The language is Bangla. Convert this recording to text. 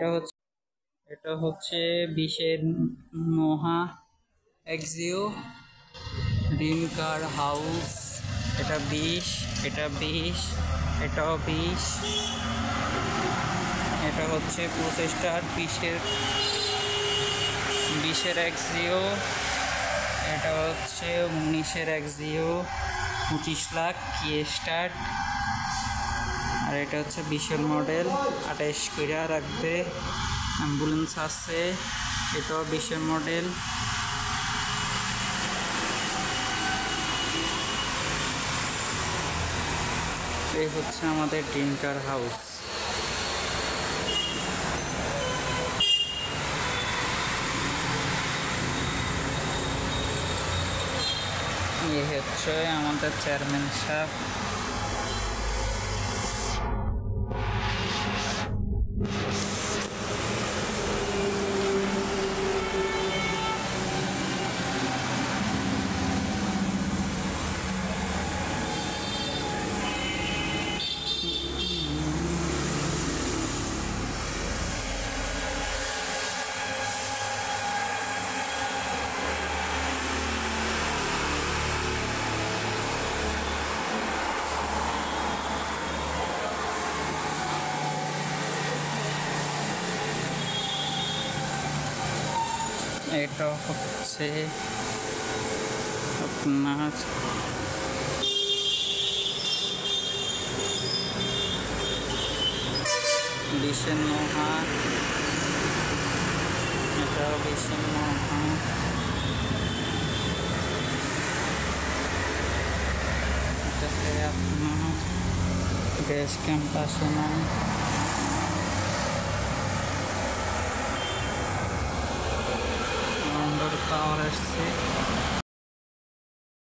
এটা হচ্ছে 20-এর নোহা এক্সিও ড্রিম কার হাউস। এটা 20, এটা 20, এটাও 20। এটা হচ্ছে প্রচেষ্টার 20-এর এক্সিও। এটা হচ্ছে 19-এর এক্সিও, 25 লাখ কি স্টার্ট। আর এটা হচ্ছে 20-এর মডেল, 28 কইরা রাখবে। অ্যাম্বুলেন্স আছে, এটাও 20-এর মডেল। এই হচ্ছে আমাদের ড্রিম কার হাউস। এই হচ্ছে আমাদের চেয়ারম্যান সাহেব। এটা হচ্ছে আপনার বিশের নোহা, এটাও বিশের নোহা। এটাতে আপনার বেস ক্যাম্প আসে না। টাওয়ার আসছে।